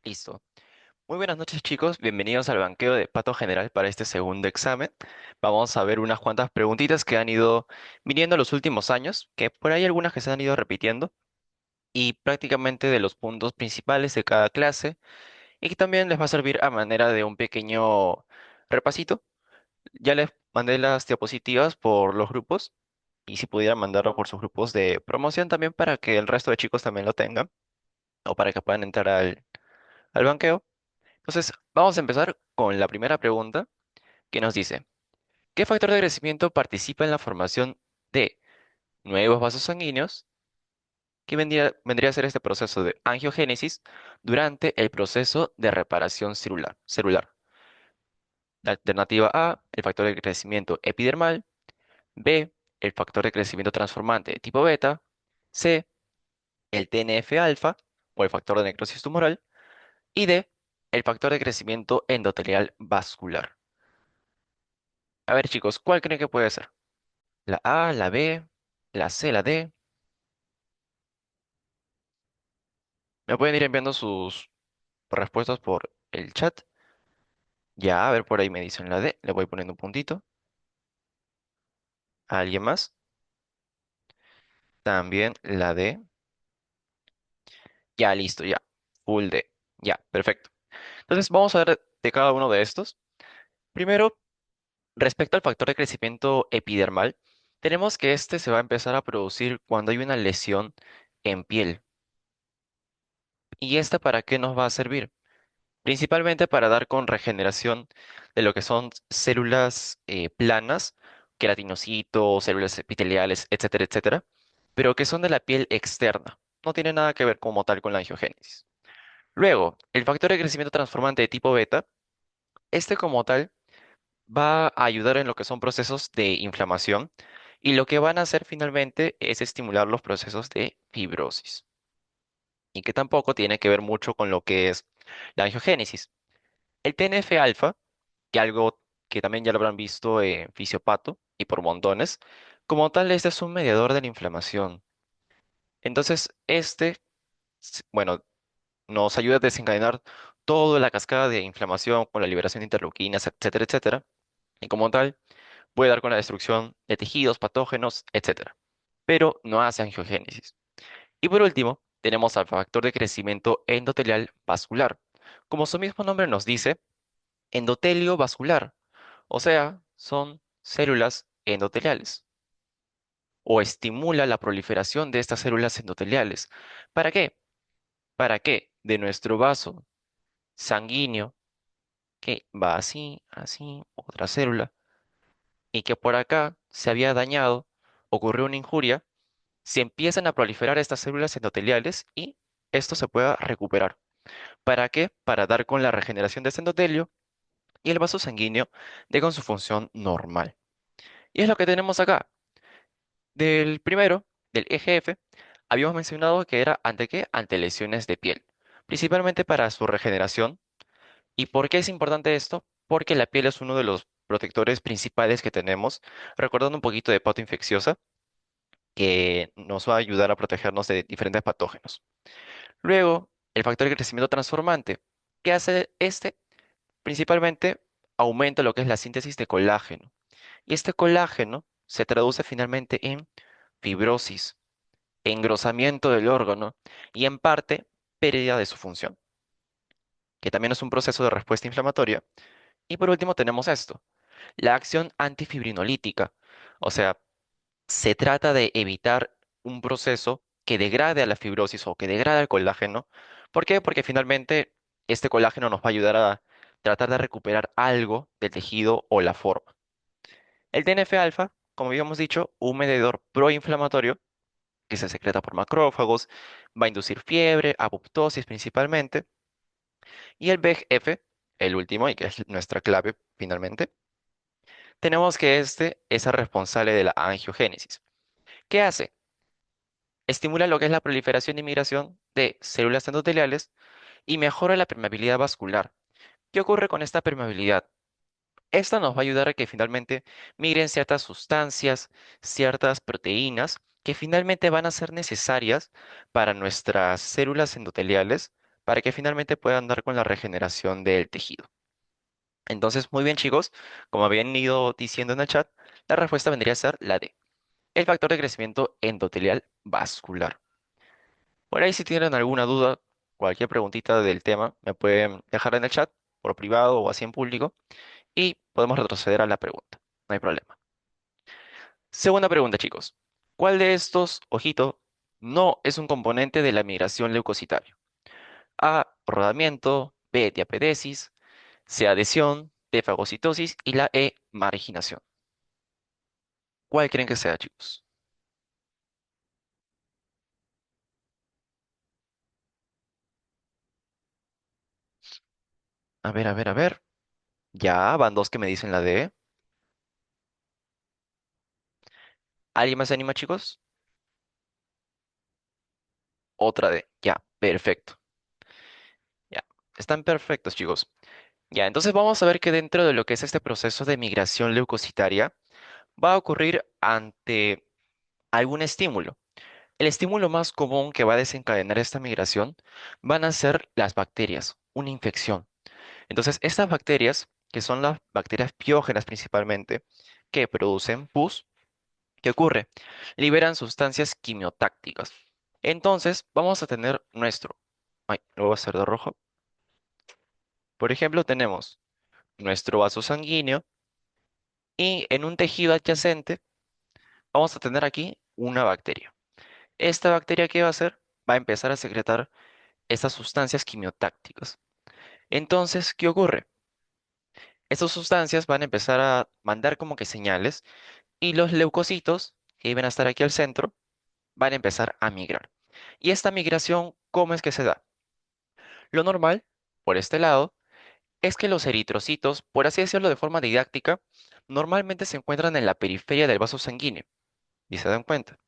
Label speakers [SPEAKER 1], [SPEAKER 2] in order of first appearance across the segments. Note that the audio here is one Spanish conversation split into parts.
[SPEAKER 1] Listo. Muy buenas noches, chicos. Bienvenidos al banqueo de Pato General para este segundo examen. Vamos a ver unas cuantas preguntitas que han ido viniendo los últimos años, que por ahí algunas que se han ido repitiendo, y prácticamente de los puntos principales de cada clase, y que también les va a servir a manera de un pequeño repasito. Ya les mandé las diapositivas por los grupos, y si pudieran mandarlo por sus grupos de promoción también para que el resto de chicos también lo tengan, o para que puedan entrar al banqueo. Entonces, vamos a empezar con la primera pregunta que nos dice, ¿qué factor de crecimiento participa en la formación de nuevos vasos sanguíneos? ¿Qué vendría a ser este proceso de angiogénesis durante el proceso de reparación celular? La alternativa A, el factor de crecimiento epidermal; B, el factor de crecimiento transformante de tipo beta; C, el TNF-alfa o el factor de necrosis tumoral; y D, el factor de crecimiento endotelial vascular. A ver, chicos, ¿cuál creen que puede ser? ¿La A, la B, la C, la D? Me pueden ir enviando sus respuestas por el chat. Ya, a ver, por ahí me dicen la D. Le voy poniendo un puntito. ¿Alguien más? También la D. Ya, listo, ya. Full D. Ya, perfecto. Entonces, vamos a ver de cada uno de estos. Primero, respecto al factor de crecimiento epidermal, tenemos que este se va a empezar a producir cuando hay una lesión en piel. ¿Y esta para qué nos va a servir? Principalmente para dar con regeneración de lo que son células planas, queratinocitos, células epiteliales, etcétera, etcétera, pero que son de la piel externa. No tiene nada que ver como tal con la angiogénesis. Luego, el factor de crecimiento transformante de tipo beta, este como tal va a ayudar en lo que son procesos de inflamación, y lo que van a hacer finalmente es estimular los procesos de fibrosis, y que tampoco tiene que ver mucho con lo que es la angiogénesis. El TNF-alfa, que algo que también ya lo habrán visto en Fisiopato y por montones, como tal, este es un mediador de la inflamación. Entonces, bueno, nos ayuda a desencadenar toda la cascada de inflamación con la liberación de interleuquinas, etcétera, etcétera. Y como tal, puede dar con la destrucción de tejidos, patógenos, etcétera. Pero no hace angiogénesis. Y por último, tenemos al factor de crecimiento endotelial vascular. Como su mismo nombre nos dice, endotelio vascular. O sea, son células endoteliales, o estimula la proliferación de estas células endoteliales. ¿Para qué? Para que de nuestro vaso sanguíneo, que va así, así, otra célula, y que por acá se había dañado, ocurrió una injuria, se empiezan a proliferar estas células endoteliales y esto se pueda recuperar. ¿Para qué? Para dar con la regeneración de este endotelio y el vaso sanguíneo dé con su función normal. Y es lo que tenemos acá. Del primero, del EGF, habíamos mencionado que era ante qué, ante lesiones de piel, principalmente para su regeneración. ¿Y por qué es importante esto? Porque la piel es uno de los protectores principales que tenemos, recordando un poquito de pato infecciosa, que nos va a ayudar a protegernos de diferentes patógenos. Luego, el factor de crecimiento transformante. ¿Qué hace este? Principalmente aumenta lo que es la síntesis de colágeno. Y este colágeno se traduce finalmente en fibrosis, engrosamiento del órgano y en parte pérdida de su función, que también es un proceso de respuesta inflamatoria. Y por último tenemos esto, la acción antifibrinolítica, o sea, se trata de evitar un proceso que degrade a la fibrosis o que degrade al colágeno. ¿Por qué? Porque finalmente este colágeno nos va a ayudar a tratar de recuperar algo del tejido o la forma. El TNF-alfa, como habíamos dicho, un mediador proinflamatorio que se secreta por macrófagos, va a inducir fiebre, apoptosis principalmente. Y el VEGF, el último, y que es nuestra clave finalmente, tenemos que este es el responsable de la angiogénesis. ¿Qué hace? Estimula lo que es la proliferación y migración de células endoteliales y mejora la permeabilidad vascular. ¿Qué ocurre con esta permeabilidad? Esta nos va a ayudar a que finalmente migren ciertas sustancias, ciertas proteínas que finalmente van a ser necesarias para nuestras células endoteliales para que finalmente puedan dar con la regeneración del tejido. Entonces, muy bien chicos, como habían ido diciendo en el chat, la respuesta vendría a ser la D, el factor de crecimiento endotelial vascular. Por ahí si tienen alguna duda, cualquier preguntita del tema, me pueden dejar en el chat, por privado o así en público, y podemos retroceder a la pregunta. No hay problema. Segunda pregunta, chicos. ¿Cuál de estos, ojito, no es un componente de la migración leucocitaria? A, rodamiento, B, diapedesis, C, adhesión, D, fagocitosis y la E, marginación. ¿Cuál creen que sea, chicos? A ver, a ver, a ver. Ya, van dos que me dicen la D. ¿Alguien más se anima, chicos? Otra D. Ya, perfecto. Ya, están perfectos, chicos. Ya, entonces vamos a ver que dentro de lo que es este proceso de migración leucocitaria va a ocurrir ante algún estímulo. El estímulo más común que va a desencadenar esta migración van a ser las bacterias, una infección. Entonces, estas bacterias, que son las bacterias piógenas principalmente, que producen pus, ¿qué ocurre? Liberan sustancias quimiotácticas. Entonces, vamos a tener nuestro, ay, lo voy a hacer de rojo. Por ejemplo, tenemos nuestro vaso sanguíneo y en un tejido adyacente vamos a tener aquí una bacteria. Esta bacteria, ¿qué va a hacer? Va a empezar a secretar estas sustancias quimiotácticas. Entonces, ¿qué ocurre? Estas sustancias van a empezar a mandar como que señales y los leucocitos, que iban a estar aquí al centro, van a empezar a migrar. ¿Y esta migración cómo es que se da? Lo normal, por este lado, es que los eritrocitos, por así decirlo de forma didáctica, normalmente se encuentran en la periferia del vaso sanguíneo, y se dan cuenta.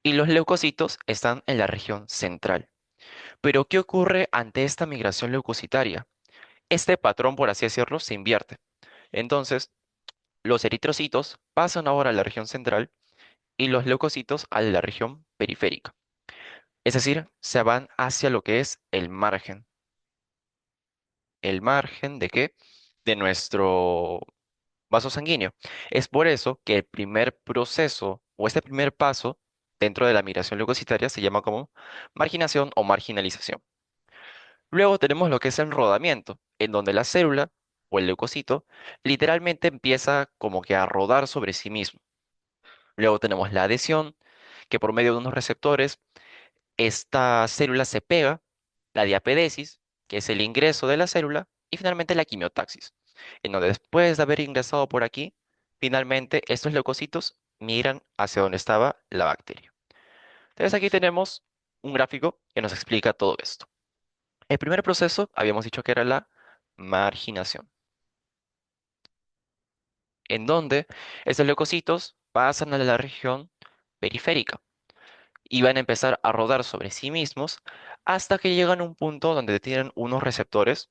[SPEAKER 1] Y los leucocitos están en la región central. Pero ¿qué ocurre ante esta migración leucocitaria? Este patrón, por así decirlo, se invierte. Entonces, los eritrocitos pasan ahora a la región central y los leucocitos a la región periférica. Es decir, se van hacia lo que es el margen. ¿El margen de qué? De nuestro vaso sanguíneo. Es por eso que el primer proceso o este primer paso dentro de la migración leucocitaria se llama como marginación o marginalización. Luego tenemos lo que es el rodamiento, en donde la célula o el leucocito literalmente empieza como que a rodar sobre sí mismo. Luego tenemos la adhesión, que por medio de unos receptores, esta célula se pega, la diapedesis, que es el ingreso de la célula, y finalmente la quimiotaxis, en donde después de haber ingresado por aquí, finalmente estos leucocitos migran hacia donde estaba la bacteria. Entonces aquí tenemos un gráfico que nos explica todo esto. El primer proceso habíamos dicho que era la marginación, en donde estos leucocitos pasan a la región periférica y van a empezar a rodar sobre sí mismos hasta que llegan a un punto donde tienen unos receptores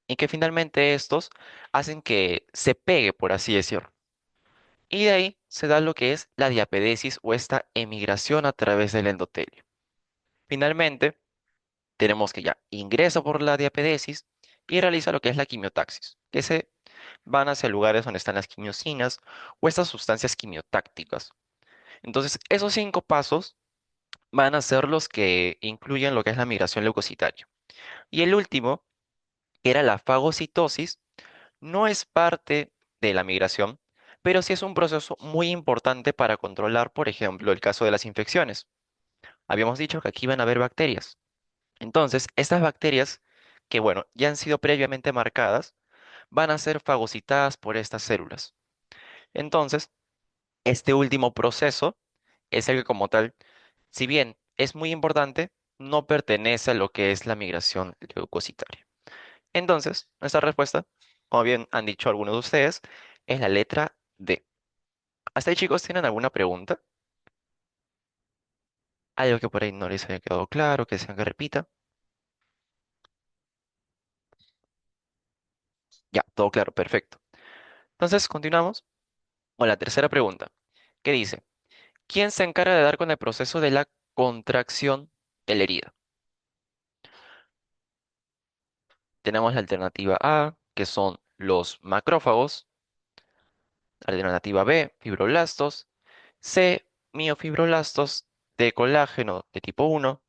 [SPEAKER 1] y que finalmente estos hacen que se pegue, por así decirlo. Y de ahí se da lo que es la diapedesis o esta emigración a través del endotelio. Finalmente, tenemos que ya ingresa por la diapedesis y realiza lo que es la quimiotaxis, que se van hacia lugares donde están las quimiosinas o estas sustancias quimiotácticas. Entonces, esos cinco pasos van a ser los que incluyen lo que es la migración leucocitaria. Y el último, que era la fagocitosis, no es parte de la migración, pero sí es un proceso muy importante para controlar, por ejemplo, el caso de las infecciones. Habíamos dicho que aquí van a haber bacterias. Entonces, estas bacterias, que bueno, ya han sido previamente marcadas, van a ser fagocitadas por estas células. Entonces, este último proceso es el que como tal, si bien es muy importante, no pertenece a lo que es la migración leucocitaria. Entonces, nuestra respuesta, como bien han dicho algunos de ustedes, es la letra D. ¿Hasta ahí, chicos, tienen alguna pregunta? ¿Algo que por ahí no les haya quedado claro, que desean que repita? Ya, todo claro, perfecto. Entonces, continuamos con la tercera pregunta, que dice, ¿quién se encarga de dar con el proceso de la contracción de la herida? tenemos la alternativa A, que son los macrófagos, alternativa B, fibroblastos, C, miofibroblastos de colágeno de tipo 1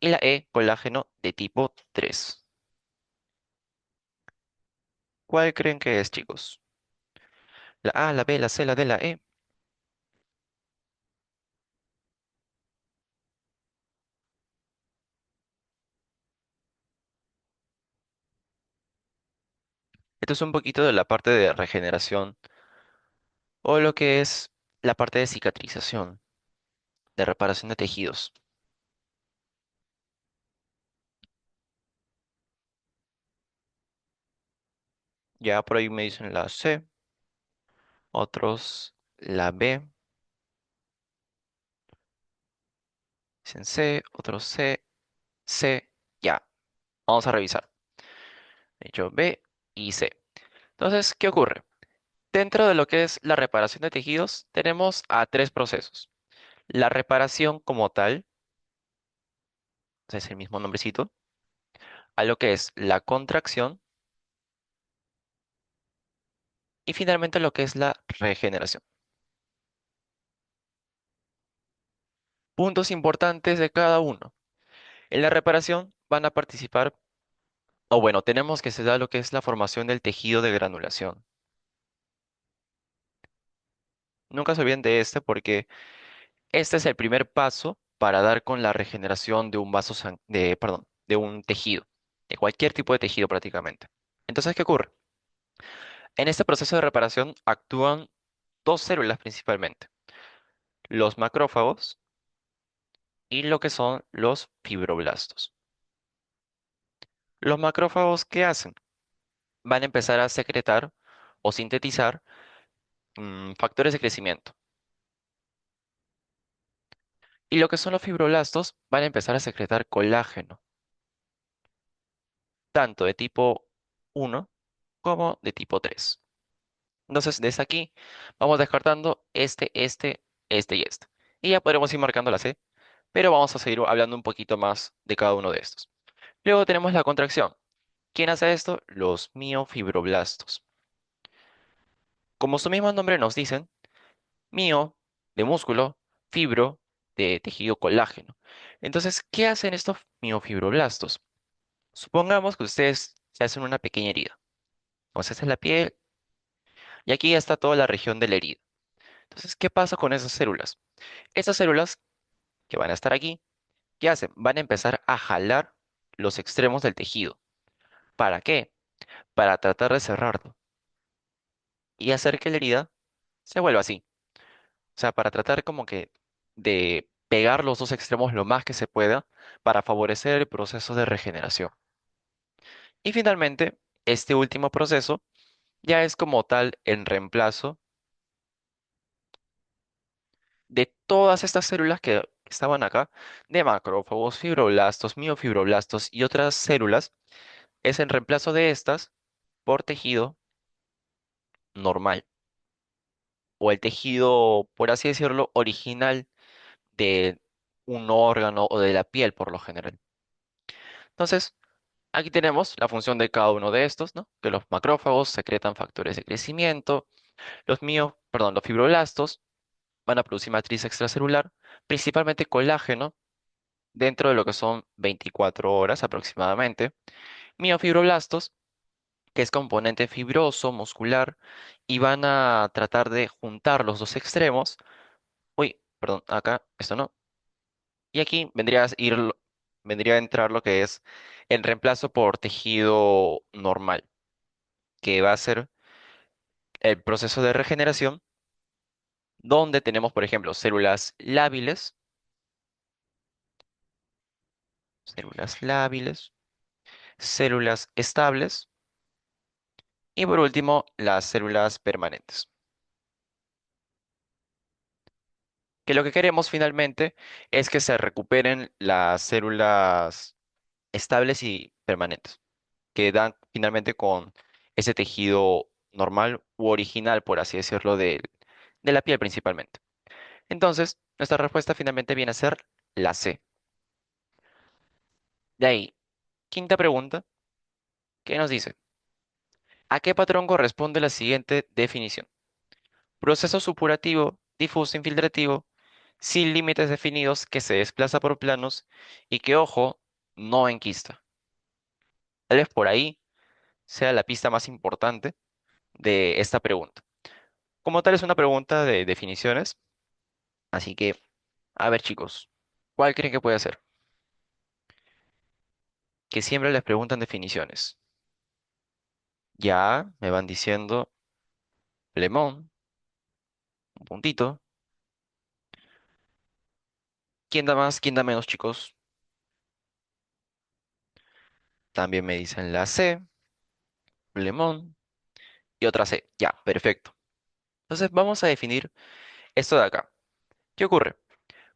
[SPEAKER 1] y la E, colágeno de tipo 3. ¿Cuál creen que es, chicos? ¿La A, la B, la C, la D, la E? Esto es un poquito de la parte de regeneración o lo que es la parte de cicatrización, de reparación de tejidos. Ya por ahí me dicen la C, otros la B, dicen C, otros C, C, ya. Vamos a revisar. De hecho, B y C. Entonces, ¿qué ocurre? Dentro de lo que es la reparación de tejidos, tenemos a tres procesos. La reparación como tal, es el mismo nombrecito, a lo que es la contracción y finalmente lo que es la regeneración. Puntos importantes de cada uno. En la reparación van a participar, o bueno, tenemos que se da lo que es la formación del tejido de granulación. Nunca se olviden de este porque este es el primer paso para dar con la regeneración de un perdón, de un tejido, de cualquier tipo de tejido prácticamente. Entonces, ¿qué ocurre? En este proceso de reparación actúan dos células principalmente, los macrófagos y lo que son los fibroblastos. Los macrófagos, ¿qué hacen? Van a empezar a secretar o sintetizar factores de crecimiento. Y lo que son los fibroblastos van a empezar a secretar colágeno, tanto de tipo 1 como de tipo 3. Entonces, desde aquí vamos descartando este y este. Y ya podremos ir marcando la C, pero vamos a seguir hablando un poquito más de cada uno de estos. Luego tenemos la contracción. ¿Quién hace esto? Los miofibroblastos. Como su mismo nombre nos dicen, mio de músculo, fibro de tejido colágeno. Entonces, ¿qué hacen estos miofibroblastos? Supongamos que ustedes se hacen una pequeña herida. Entonces, esta es la piel y aquí ya está toda la región de la herida. Entonces, ¿qué pasa con esas células? Esas células que van a estar aquí, ¿qué hacen? Van a empezar a jalar los extremos del tejido. ¿Para qué? Para tratar de cerrarlo y hacer que la herida se vuelva así. O sea, para tratar como que de pegar los dos extremos lo más que se pueda para favorecer el proceso de regeneración. Y finalmente, este último proceso ya es como tal en reemplazo de todas estas células que estaban acá, de macrófagos, fibroblastos, miofibroblastos y otras células, es en reemplazo de estas por tejido normal o el tejido, por así decirlo, original de un órgano o de la piel por lo general. Entonces, aquí tenemos la función de cada uno de estos, ¿no? Que los macrófagos secretan factores de crecimiento, los fibroblastos van a producir matriz extracelular, principalmente colágeno, dentro de lo que son 24 horas aproximadamente, miofibroblastos, que es componente fibroso, muscular, y van a tratar de juntar los dos extremos. Uy, perdón, acá, esto no. Y aquí vendría a entrar lo que es el reemplazo por tejido normal, que va a ser el proceso de regeneración, donde tenemos, por ejemplo, células lábiles, células estables y por último, las células permanentes. Que lo que queremos finalmente es que se recuperen las células estables y permanentes, que dan finalmente con ese tejido normal u original, por así decirlo, de la piel principalmente. Entonces, nuestra respuesta finalmente viene a ser la C. De ahí, quinta pregunta, ¿Qué nos dice? ¿A qué patrón corresponde la siguiente definición? Proceso supurativo, difuso infiltrativo, sin límites definidos que se desplaza por planos y que, ojo, no enquista. Tal vez por ahí sea la pista más importante de esta pregunta. Como tal es una pregunta de definiciones, así que, a ver chicos, ¿cuál creen que puede ser? Que siempre les preguntan definiciones. Ya me van diciendo Lemón, un puntito. ¿Quién da más? ¿Quién da menos, chicos? También me dicen la C, Lemón y otra C. Ya, perfecto. Entonces vamos a definir esto de acá. ¿Qué ocurre?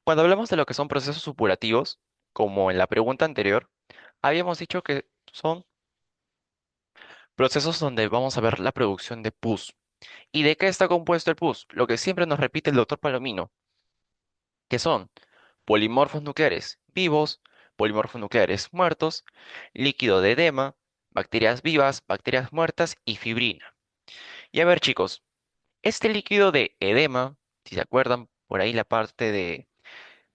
[SPEAKER 1] Cuando hablamos de lo que son procesos supurativos, como en la pregunta anterior, habíamos dicho que son procesos donde vamos a ver la producción de pus. ¿Y de qué está compuesto el pus? Lo que siempre nos repite el doctor Palomino, que son polimorfos nucleares vivos, polimorfos nucleares muertos, líquido de edema, bacterias vivas, bacterias muertas y fibrina. Y a ver, chicos, este líquido de edema, si se acuerdan, por ahí la parte de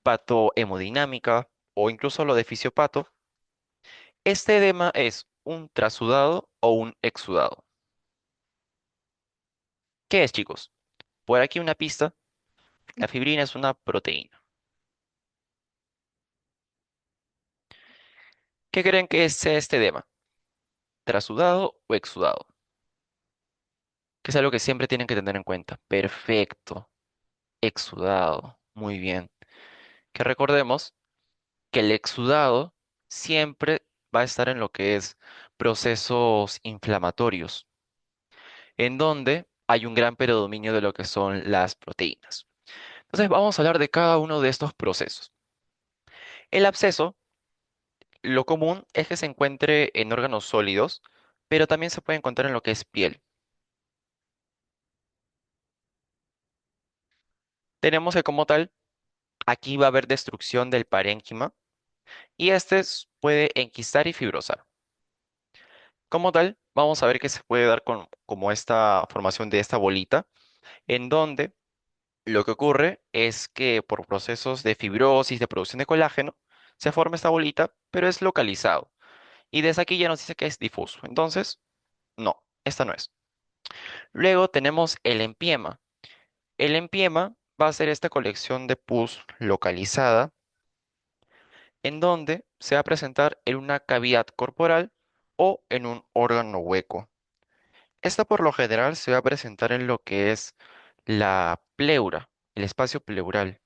[SPEAKER 1] patohemodinámica o incluso lo de fisiopato, este edema es un trasudado o un exudado. ¿Qué es, chicos? Por aquí una pista, la fibrina es una proteína. ¿Qué creen que sea este edema? ¿Trasudado o exudado? Que es algo que siempre tienen que tener en cuenta. Perfecto, exudado, muy bien. Que recordemos que el exudado siempre va a estar en lo que es procesos inflamatorios, en donde hay un gran predominio de lo que son las proteínas. Entonces vamos a hablar de cada uno de estos procesos. El absceso, lo común es que se encuentre en órganos sólidos, pero también se puede encontrar en lo que es piel. Tenemos que como tal, aquí va a haber destrucción del parénquima y puede enquistar y fibrosar. Como tal, vamos a ver que se puede dar con como esta formación de esta bolita, en donde lo que ocurre es que por procesos de fibrosis, de producción de colágeno, se forma esta bolita, pero es localizado. Y desde aquí ya nos dice que es difuso. Entonces, no, esta no es. Luego tenemos el empiema. El empiema va a ser esta colección de pus localizada, en donde se va a presentar en una cavidad corporal o en un órgano hueco. Esta por lo general se va a presentar en lo que es la pleura, el espacio pleural,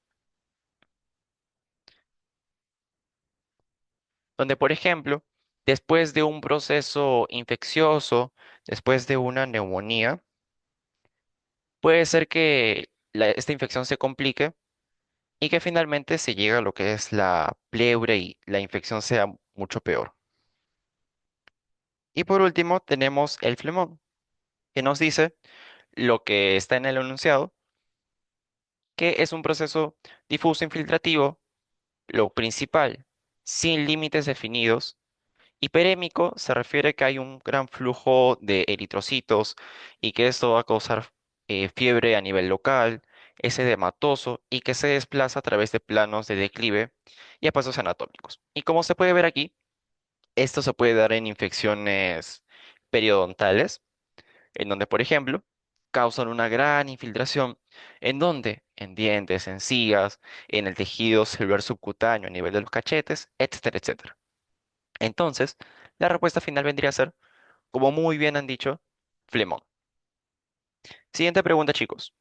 [SPEAKER 1] donde por ejemplo, después de un proceso infeccioso, después de una neumonía, puede ser que esta infección se complique y que finalmente se llegue a lo que es la pleura y la infección sea mucho peor. Y por último tenemos el flemón, que nos dice lo que está en el enunciado, que es un proceso difuso infiltrativo. Lo principal, sin límites definidos. Hiperémico se refiere que hay un gran flujo de eritrocitos y que esto va a causar fiebre a nivel local, es edematoso y que se desplaza a través de planos de declive y a pasos anatómicos. Y como se puede ver aquí, esto se puede dar en infecciones periodontales, en donde, por ejemplo, causan una gran infiltración, en donde, en dientes, encías, en el tejido celular subcutáneo a nivel de los cachetes, etcétera, etcétera. Entonces, la respuesta final vendría a ser, como muy bien han dicho, flemón. Siguiente pregunta, chicos.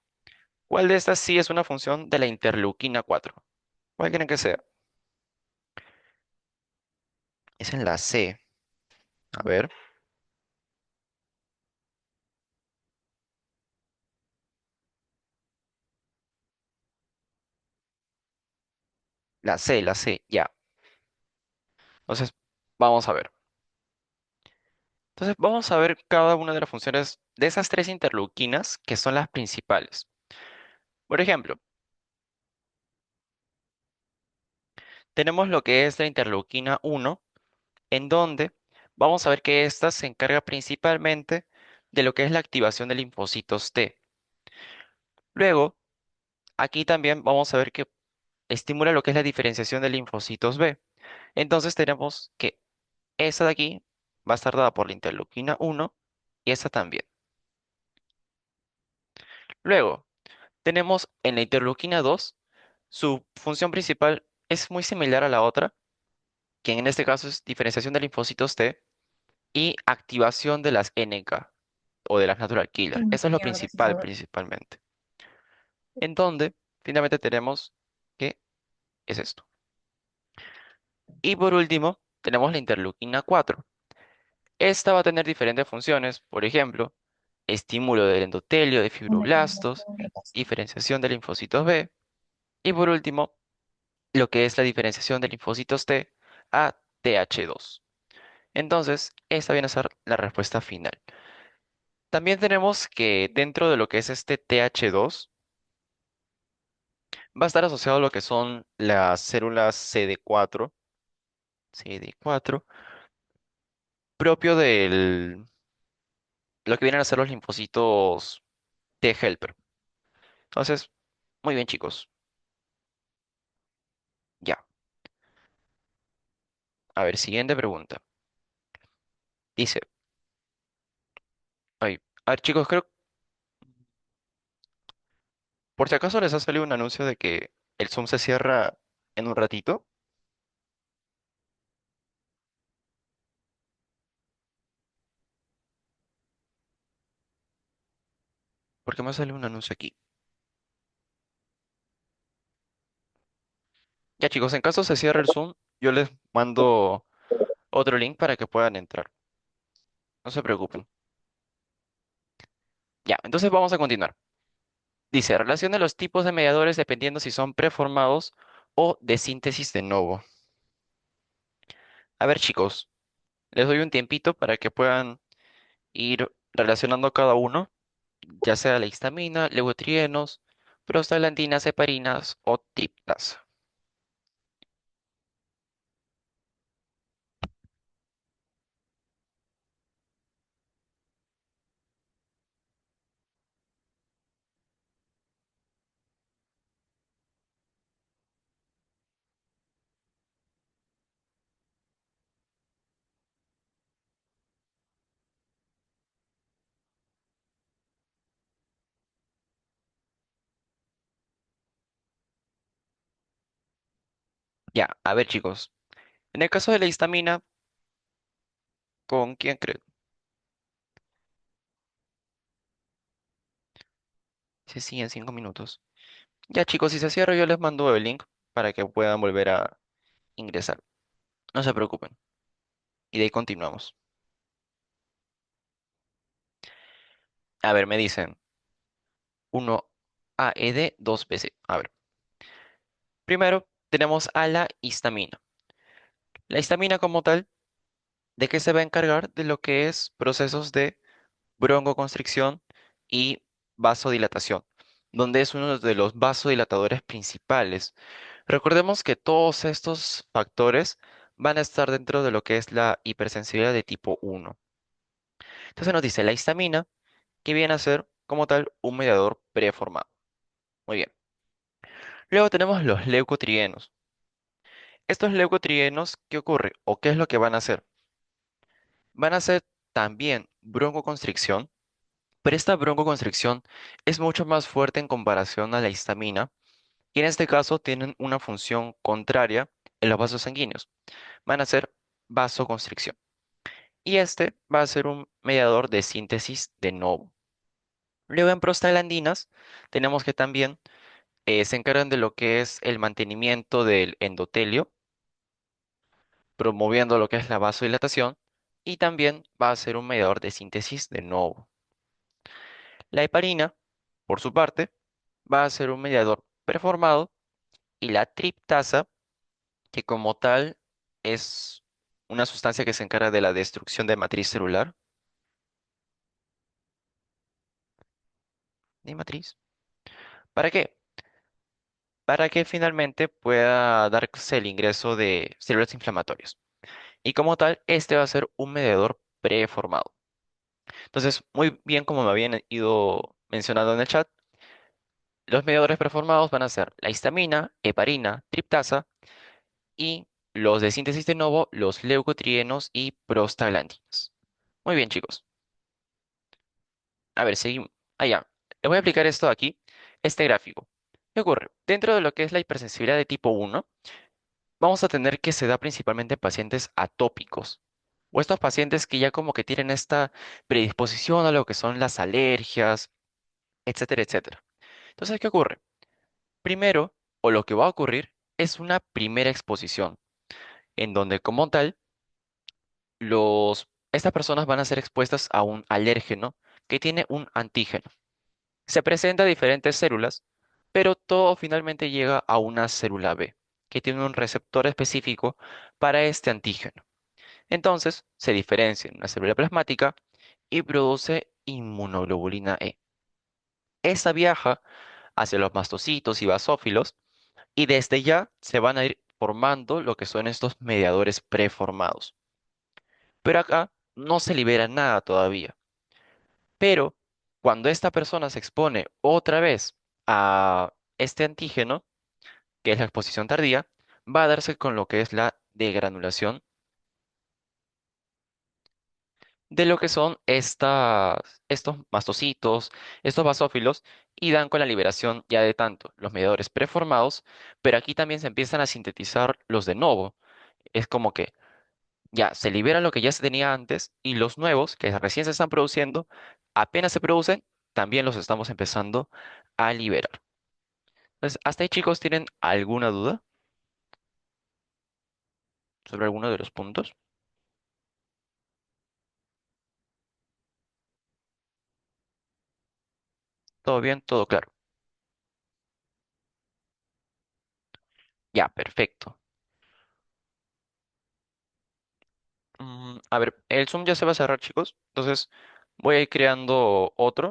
[SPEAKER 1] ¿Cuál de estas sí es una función de la interleuquina 4? ¿Cuál creen que sea? Es en la C. A ver, la C, ya. Entonces, vamos a ver. Entonces, vamos a ver cada una de las funciones de esas tres interleuquinas que son las principales. Por ejemplo, tenemos lo que es la interleuquina 1, en donde vamos a ver que esta se encarga principalmente de lo que es la activación de linfocitos T. Luego, aquí también vamos a ver que estimula lo que es la diferenciación de linfocitos B. Entonces tenemos que esta de aquí va a estar dada por la interleuquina 1 y esta también. Luego, tenemos en la interleuquina 2, su función principal es muy similar a la otra, que en este caso es diferenciación de linfocitos T y activación de las NK o de las natural killer. Eso es lo
[SPEAKER 2] Ya, gracias a
[SPEAKER 1] principal,
[SPEAKER 2] ver.
[SPEAKER 1] principalmente. En donde finalmente tenemos que es esto. Y por último, tenemos la interleuquina 4. Esta va a tener diferentes funciones, por ejemplo, estímulo del endotelio de
[SPEAKER 2] Una
[SPEAKER 1] fibroblastos, diferenciación de linfocitos B y por último, lo que es la diferenciación de linfocitos T a TH2. Entonces, esta viene a ser la respuesta final. También tenemos que dentro de lo que es este TH2 va a estar asociado a lo que son las células CD4 propio del lo que vienen a ser los linfocitos T helper. Entonces, muy bien, chicos. Ya. A ver, siguiente pregunta. Dice, ay, a ver, chicos, creo, por si acaso les ha salido un anuncio de que el Zoom se cierra en un ratito. ¿Por qué me sale un anuncio aquí? Ya, chicos, en caso se cierre el Zoom, yo les mando otro link para que puedan entrar. No se preocupen. Ya, entonces vamos a continuar. Dice, relaciona los tipos de mediadores dependiendo si son preformados o de síntesis de novo. A ver, chicos, les doy un tiempito para que puedan ir relacionando cada uno, ya sea la histamina, leucotrienos, prostaglandinas, heparinas o triptasa. Ya, a ver, chicos, en el caso de la histamina, ¿con quién creen? Sí, sí, en 5 minutos. Ya, chicos, si se cierra, yo les mando el link para que puedan volver a ingresar. No se preocupen. Y de ahí continuamos. A ver, me dicen 1 AED 2 BC. A ver, primero tenemos a la histamina. La histamina como tal, ¿de qué se va a encargar? De lo que es procesos de broncoconstricción y vasodilatación, donde es uno de los vasodilatadores principales. Recordemos que todos estos factores van a estar dentro de lo que es la hipersensibilidad de tipo 1. Entonces nos dice la histamina, que viene a ser como tal un mediador preformado. Muy bien. Luego tenemos los leucotrienos. Estos leucotrienos, ¿qué ocurre? ¿O qué es lo que van a hacer? Van a hacer también broncoconstricción, pero esta broncoconstricción es mucho más fuerte en comparación a la histamina, y en este caso tienen una función contraria en los vasos sanguíneos. Van a ser vasoconstricción. Y este va a ser un mediador de síntesis de novo. Luego en prostaglandinas tenemos que también se encargan de lo que es el mantenimiento del endotelio, promoviendo lo que es la vasodilatación, y también va a ser un mediador de síntesis de novo. La heparina, por su parte, va a ser un mediador preformado y la triptasa, que como tal es una sustancia que se encarga de la destrucción de matriz celular. ¿De matriz? ¿Para qué? Para que finalmente pueda darse el ingreso de células inflamatorias. Y como tal, este va a ser un mediador preformado. Entonces, muy bien como me habían ido mencionando en el chat, los mediadores preformados van a ser la histamina, heparina, triptasa y los de síntesis de novo, los leucotrienos y prostaglandinas. Muy bien, chicos. A ver, seguimos. Allá. Les voy a aplicar esto aquí, este gráfico. ¿Qué ocurre? Dentro de lo que es la hipersensibilidad de tipo 1, vamos a tener que se da principalmente en pacientes atópicos. O estos pacientes que ya como que tienen esta predisposición a lo que son las alergias, etcétera, etcétera. Entonces, ¿qué ocurre? Primero, o lo que va a ocurrir, es una primera exposición, en donde como tal, estas personas van a ser expuestas a un alérgeno que tiene un antígeno. Se presenta a diferentes células, pero todo finalmente llega a una célula B, que tiene un receptor específico para este antígeno. Entonces, se diferencia en una célula plasmática y produce inmunoglobulina E. Esta viaja hacia los mastocitos y basófilos y desde ya se van a ir formando lo que son estos mediadores preformados. Pero acá no se libera nada todavía. Pero cuando esta persona se expone otra vez a este antígeno, que es la exposición tardía, va a darse con lo que es la degranulación de lo que son estos mastocitos, estos basófilos, y dan con la liberación ya de tanto los mediadores preformados, pero aquí también se empiezan a sintetizar los de novo. Es como que ya se libera lo que ya se tenía antes y los nuevos que recién se están produciendo, apenas se producen, también los estamos empezando a liberar. Entonces, hasta ahí chicos, ¿tienen alguna duda sobre alguno de los puntos? ¿Todo bien? ¿Todo claro? Ya, perfecto. A ver, el Zoom ya se va a cerrar chicos, entonces voy a ir creando otro.